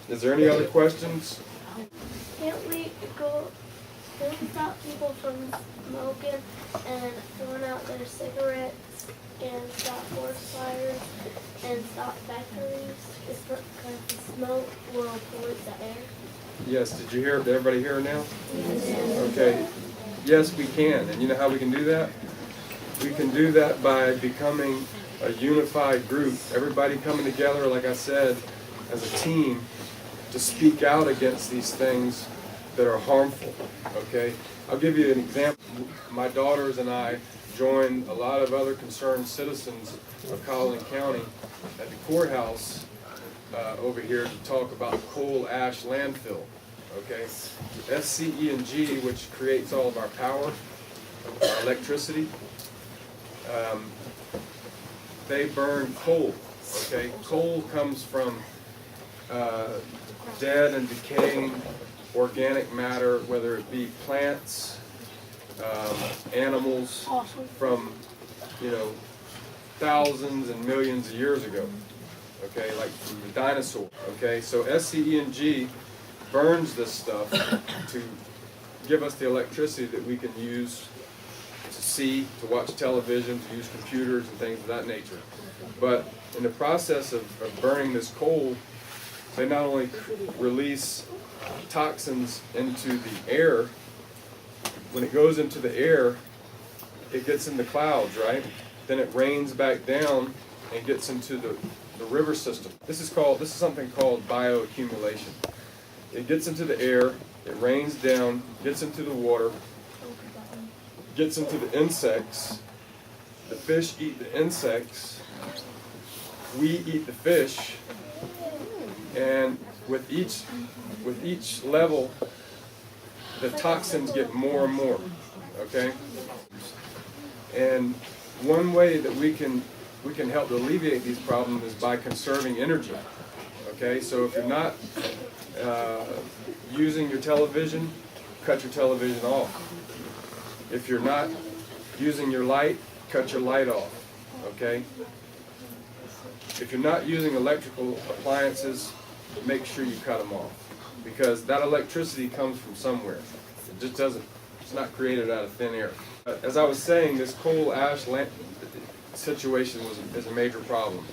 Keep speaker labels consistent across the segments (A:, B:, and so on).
A: Is there any other questions?
B: Can't we stop people from smoking and throwing out their cigarettes and stop forest fires and stop factories? Because the smoke will pollute the air.
A: Yes, did you hear? Did everybody hear now?
B: Yes.
A: Okay. Yes, we can. And you know how we can do that? We can do that by becoming a unified group. Everybody coming together, like I said, as a team to speak out against these things that are harmful. Okay? I'll give you an example. My daughters and I joined a lot of other concerned citizens of Collin County at the courthouse over here to talk about the coal ash landfill. Okay? SCE Inc, which creates all of our power, our electricity, they burn coal. Okay? Coal comes from dead and decaying organic matter, whether it be plants, animals from, thousands and millions of years ago. Okay, like from the dinosaur. Okay, so SCE Inc burns this stuff to give us the electricity that we can use to see, to watch television, to use computers and things of that nature. But in the process of burning this coal, they not only release toxins into the air. When it goes into the air, it gets in the clouds, right? Then it rains back down and gets into the river system. This is something called bioaccumulation. It gets into the air, it rains down, gets into the water, gets into the insects. The fish eat the insects. We eat the fish. And with each level, the toxins get more and more. Okay? And one way that we can help alleviate these problems is by conserving energy. Okay, so if you're not using your television, cut your television off. If you're not using your light, cut your light off. Okay? If you're not using electrical appliances, make sure you cut them off. Because that electricity comes from somewhere. It just doesn't, it's not created out of thin air. As I was saying, this coal ash situation is a major problem.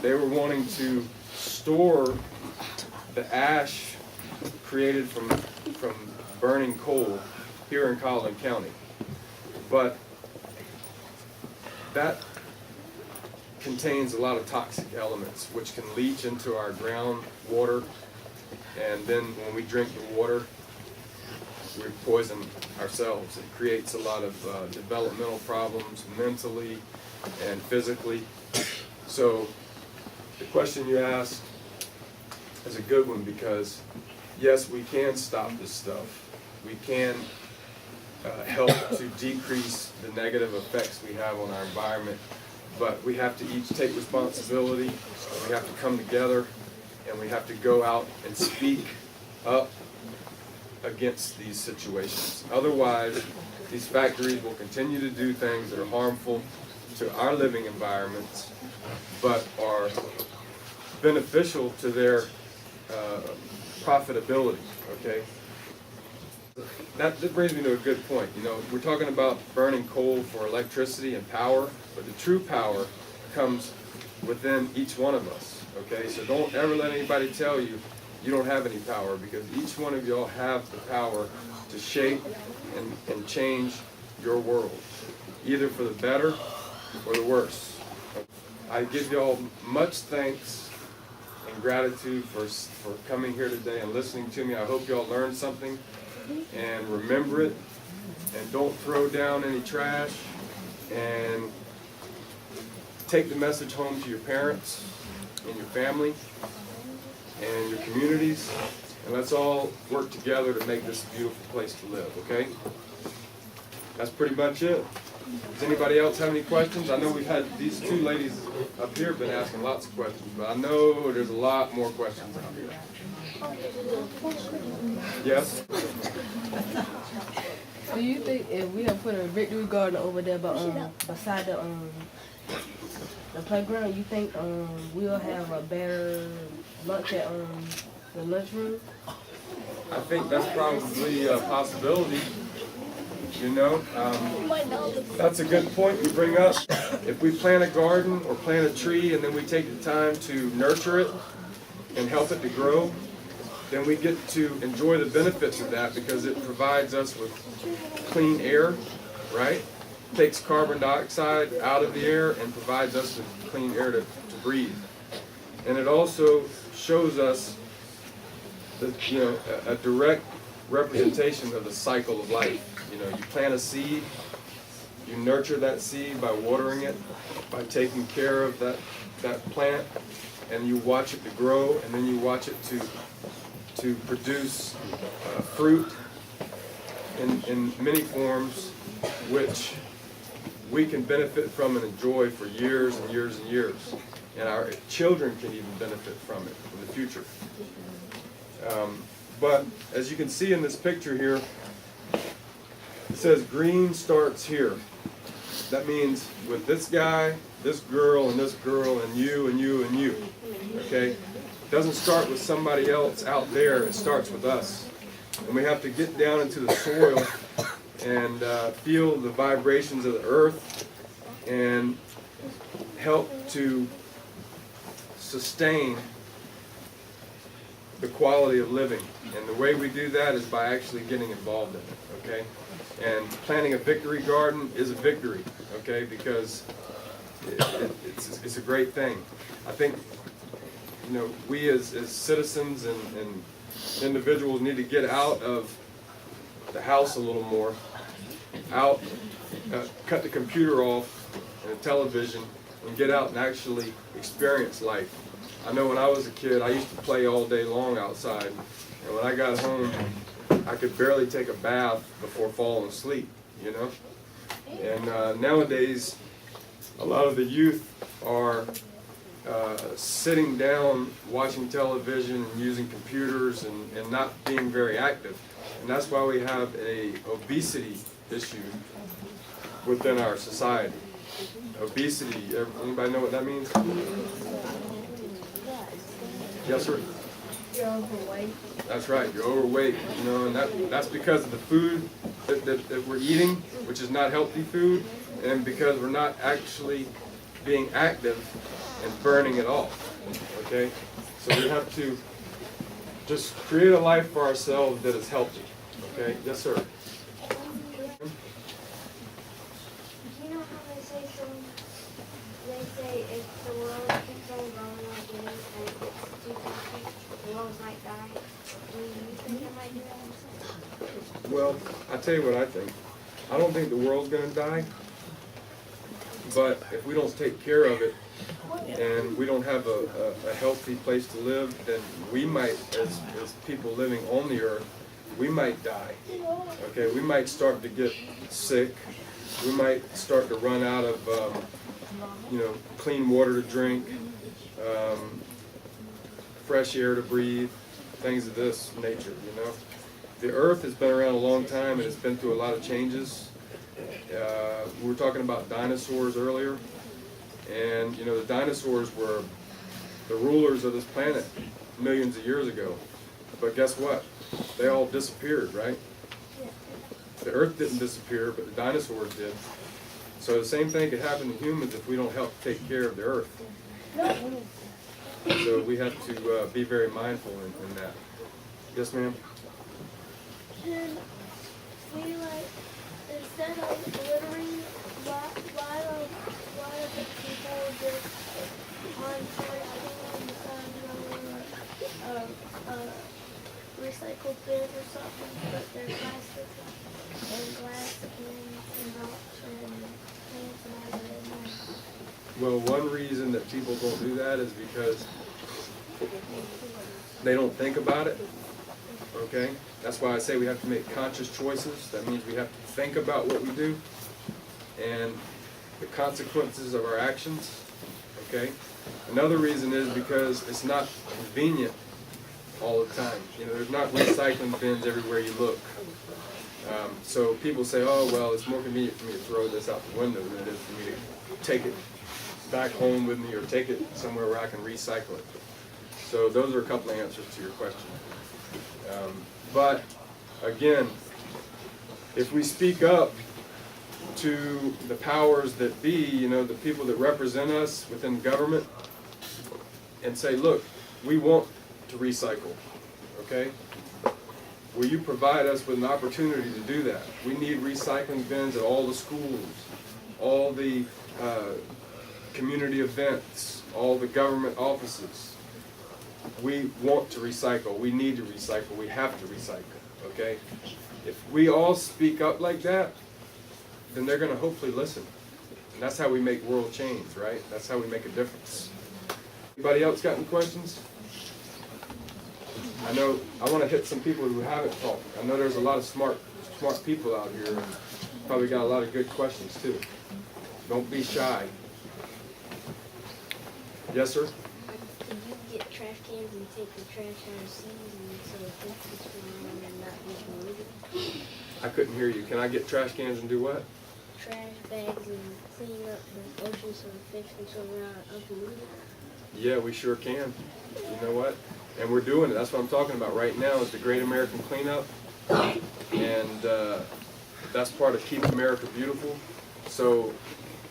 A: They were wanting to store the ash created from burning coal here in Collin County. But that contains a lot of toxic elements which can leach into our groundwater, and then when we drink the water, we poison ourselves. It creates a lot of developmental problems mentally and physically. So the question you asked is a good one, because yes, we can stop this stuff. We can help to decrease the negative effects we have on our environment, but we have to each take responsibility. We have to come together, and we have to go out and speak up against these situations. Otherwise, these factories will continue to do things that are harmful to our living environments, but are beneficial to their profitability. Okay? That brings me to a good point. We're talking about burning coal for electricity and power, but the true power comes within each one of us. Okay? So don't ever let anybody tell you you don't have any power, because each one of y'all have the power to shape and change your world, either for the better or the worse. I give y'all much thanks and gratitude for coming here today and listening to me. I hope y'all learned something, and remember it, and don't throw down any trash, and take the message home to your parents and your family and your communities, and let's all work together to make this a beautiful place to live, okay? That's pretty much it. Does anybody else have any questions? I know we've had these two ladies up here been asking lots of questions, but I know there's a lot more questions out here. Yes?
C: Do you think if we have put a victory garden over there beside the playground, you think we'll have a better lunch at The lunchroom?
A: I think that's probably a possibility. You know, that's a good point you bring up. If we plant a garden or plant a tree and then we take the time to nurture it and help it to grow, then we get to enjoy the benefits of that because it provides us with clean air, right? Takes carbon dioxide out of the air and provides us with clean air to breathe. And it also shows us that, you know, a direct representation of the cycle of life. You know, you plant a seed, you nurture that seed by watering it, by taking care of that plant, and you watch it to grow, and then you watch it to produce fruit in many forms, which we can benefit from and enjoy for years and years and years. And our children can even benefit from it in the future. But as you can see in this picture here, it says green starts here. That means with this guy, this girl, and you, and you, and you. Okay? It doesn't start with somebody else out there, it starts with us. And we have to get down into the soil and feel the vibrations of the earth and help to sustain the quality of living. And the way we do that is by actually getting involved in it, okay? And planting a victory garden is a victory, okay? Because it's a great thing. I think, you know, we as citizens and individuals need to get out of the house a little more, cut the computer off and the television, and get out and actually experience life. I know when I was a kid, I used to play all day long outside, and when I got home, I could barely take a bath before falling asleep, you know? And nowadays, a lot of the youth are sitting down, watching television, and using computers, and not being very active. And that's why we have a obesity issue within our society. Obesity, anybody know what that means? Yes, sir?
B: You're overweight.
A: That's right, you're overweight, you know, and that's because of the food that we're eating, which is not healthy food, and because we're not actually being active and burning it off, okay? So we have to just create a life for ourselves that is healthy, okay? Yes, sir?
B: Do you know how they say if the world keeps on growing like it is and it gets too toxic, the world might die? Do you think it might do that?
A: Well, I tell you what I think. I don't think the world's going to die, but if we don't take care of it and we don't have a healthy place to live, then we might, as people living on the earth, we might die. Okay, we might start to get sick. We might start to run out of, you know, clean water to drink, fresh air to breathe, things of this nature, you know. The earth has been around a long time and it's been through a lot of changes. We were talking about dinosaurs earlier, and you know, the dinosaurs were the rulers of this planet millions of years ago. But guess what? They all disappeared, right? The earth didn't disappear, but the dinosaurs did. So the same thing could happen to humans if we don't help take care of the earth. So we have to be very mindful in that. Yes, ma'am?
B: And we like, instead of littering, why do the people just on trash cans and recycle bin or something, but their plastic and glass cans and rocks and cans and all that in there?
A: Well, one reason that people don't do that is because they don't think about it, okay? That's why I say we have to make conscious choices. That means we have to think about what we do and the consequences of our actions, okay? Another reason is because it's not convenient all the time. You know, there's not recycling bins everywhere you look. So people say, oh, well, it's more convenient for me to throw this out the window than it is for me to take it back home with me or take it somewhere where I can recycle it. So those are a couple of answers to your question. But again, if we speak up to the powers that be, you know, the people that represent us within government, and say, look, we want to recycle, okay? Will you provide us with an opportunity to do that? We need recycling bins at all the schools, all the community events, all the government offices. We want to recycle. We need to recycle. We have to recycle, okay? If we all speak up like that, then they're going to hopefully listen. And that's how we make world change, right? That's how we make a difference. Anybody else got any questions? I know I want to hit some people who haven't talked. I know there's a lot of smart people out here, and probably got a lot of good questions too. Don't be shy. Yes, sir?
D: Can you get trash cans and take the trash out of season so it's around and not be polluted?
A: I couldn't hear you. Can I get trash cans and do what?
D: Trash bags and clean up the ocean so the fish can swim around unpolluted?
A: Yeah, we sure can. You know what? And we're doing it. That's what I'm talking about right now is the Great American Cleanup. And that's part of Keep America Beautiful. So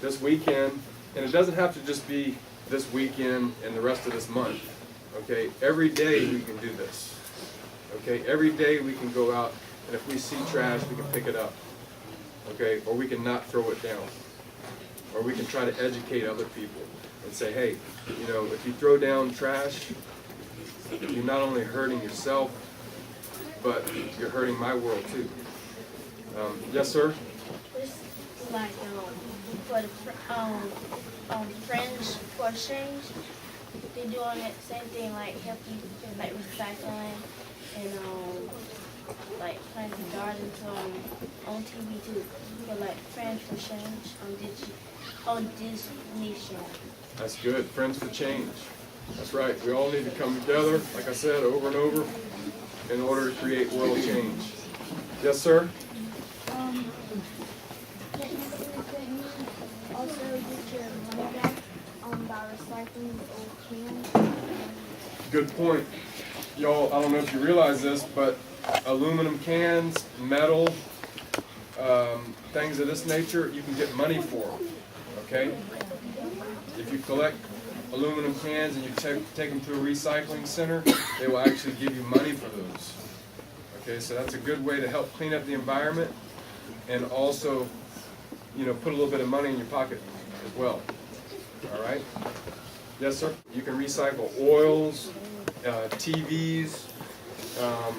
A: this weekend, and it doesn't have to just be this weekend and the rest of this month. Okay? Every day we can do this. Okay? Every day we can go out, and if we see trash, we can pick it up. Okay? Or we can not throw it down. Or we can try to educate other people and say, hey, you know, if you throw down trash, you're not only hurting yourself, but you're hurting my world too. Yes, sir?
E: It's like for the Friends for Change, they're doing it same thing like help you like recycling and like planting gardens on TV too. For like Friends for Change on Disney Channel.
A: That's good. Friends for Change. That's right. We all need to come together, like I said, over and over, in order to create world change. Yes, sir?
B: Also get your money back by recycling old cans.
A: Good point. Y'all, I don't know if you realize this, but aluminum cans, metal, things of this nature, you can get money for them, okay? If you collect aluminum cans and you take them to a recycling center, they will actually give you money for those. Okay, so that's a good way to help clean up the environment and also, you know, put a little bit of money in your pocket as well. All right? Yes, sir? You can recycle oils, TVs,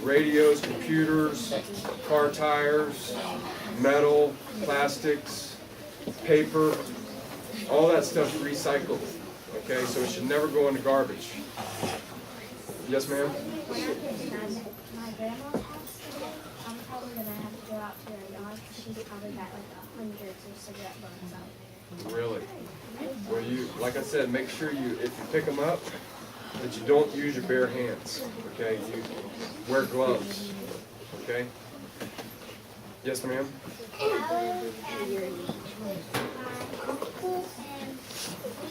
A: radios, computers, car tires, metal, plastics, paper, all that stuff is recycled. Okay, so it should never go in the garbage. Yes, ma'am?
B: When I get my grandma's house today, I'm probably gonna have to go out to her yard because she's probably got like hundreds of cigarette butts out.
A: Really? Well, you, like I said, make sure you, if you pick them up, that you don't use your bare hands. Okay, you wear gloves. Okay? Yes, ma'am?
B: I was at my uncle and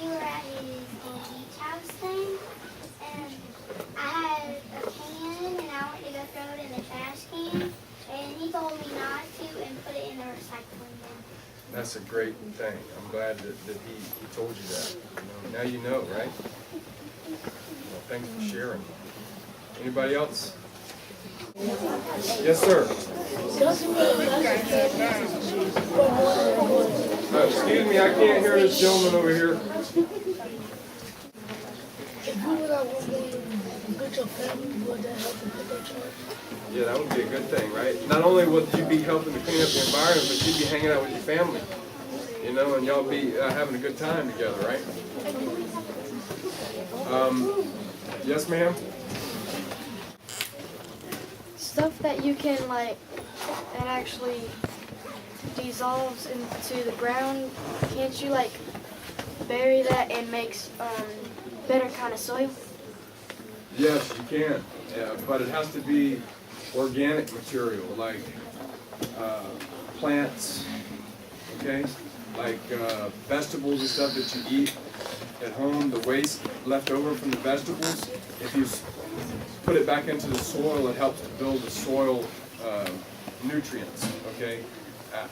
B: we were at his beach house thing, and I had a can and I went to go throw it in the trash can, and he told me not to and put it in the recycling bin.
A: That's a great thing. I'm glad that he told you that. You know, now you know, right? Well, thanks for sharing. Anybody else? Yes, sir. Excuse me, I can't hear this gentleman over here.
F: If you would have one day get your family, would that help you put that charge?
A: Yeah, that would be a good thing, right? Not only would you be helping to clean up the environment, but you'd be hanging out with your family, you know, and y'all be having a good time together, right? Yes, ma'am?
G: Stuff that you can like that actually dissolves into the ground, can't you like bury that and makes better kind of soil?
A: Yes, you can, but it has to be organic material, like plants, okay? Like vegetables and stuff that you eat. at home, the waste left over from the vegetables, if you put it back into the soil, it helps to build the soil nutrients, okay?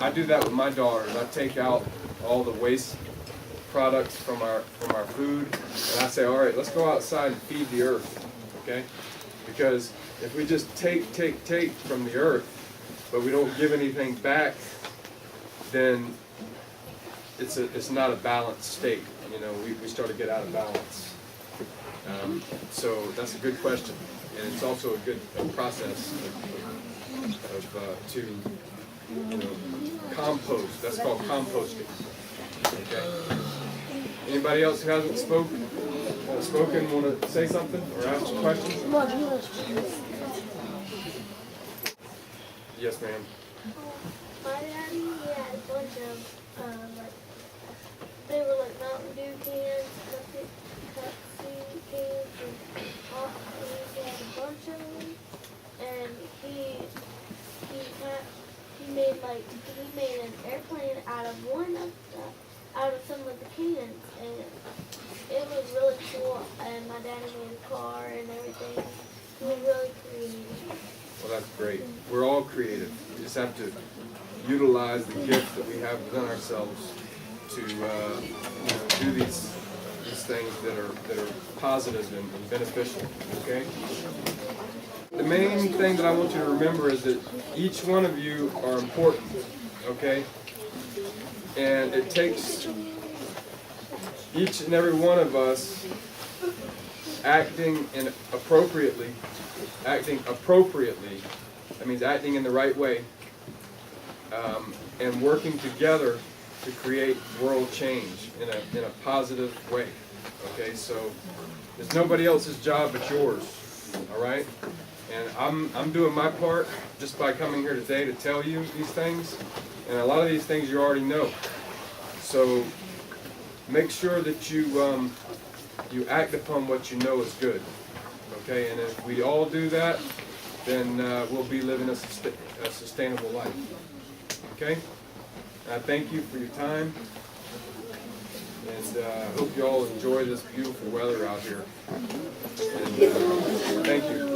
A: I do that with my daughters. I take out all the waste products from our food, and I say, all right, let's go outside and feed the earth, okay? Because if we just take from the earth, but we don't give anything back, then it's not a balanced state. You know, we start to get out of balance. So that's a good question, and it's also a good process to, you know, compost. That's called composting. Okay. Anybody else who hasn't spoken want to say something or ask a question? Yes, ma'am.
B: My daddy, he had a bunch of, like, they were like Mountain Dew cans, Pepsi cans, and hot, he had a bunch of them, and he made an airplane out of out of some of the cans, and it was really cool, and my daddy made a car and everything. He was really creative.
A: Well, that's great. We're all creative. We just have to utilize the gift that we have within ourselves to do these things that are positive and beneficial. Okay. The main thing that I want you to remember is that each one of you are important. Okay. And it takes each and every one of us acting appropriately. That means acting in the right way, and working together to create world change in a positive way. Okay, so it's nobody else's job but yours. All right, and I'm doing my part just by coming here today to tell you these things, and a lot of these things you already know. So make sure that you act upon what you know is good. Okay, and if we all do that, then we'll be living a sustainable life. Okay? I thank you for your time, and I hope you all enjoy this beautiful weather out here. And, thank you.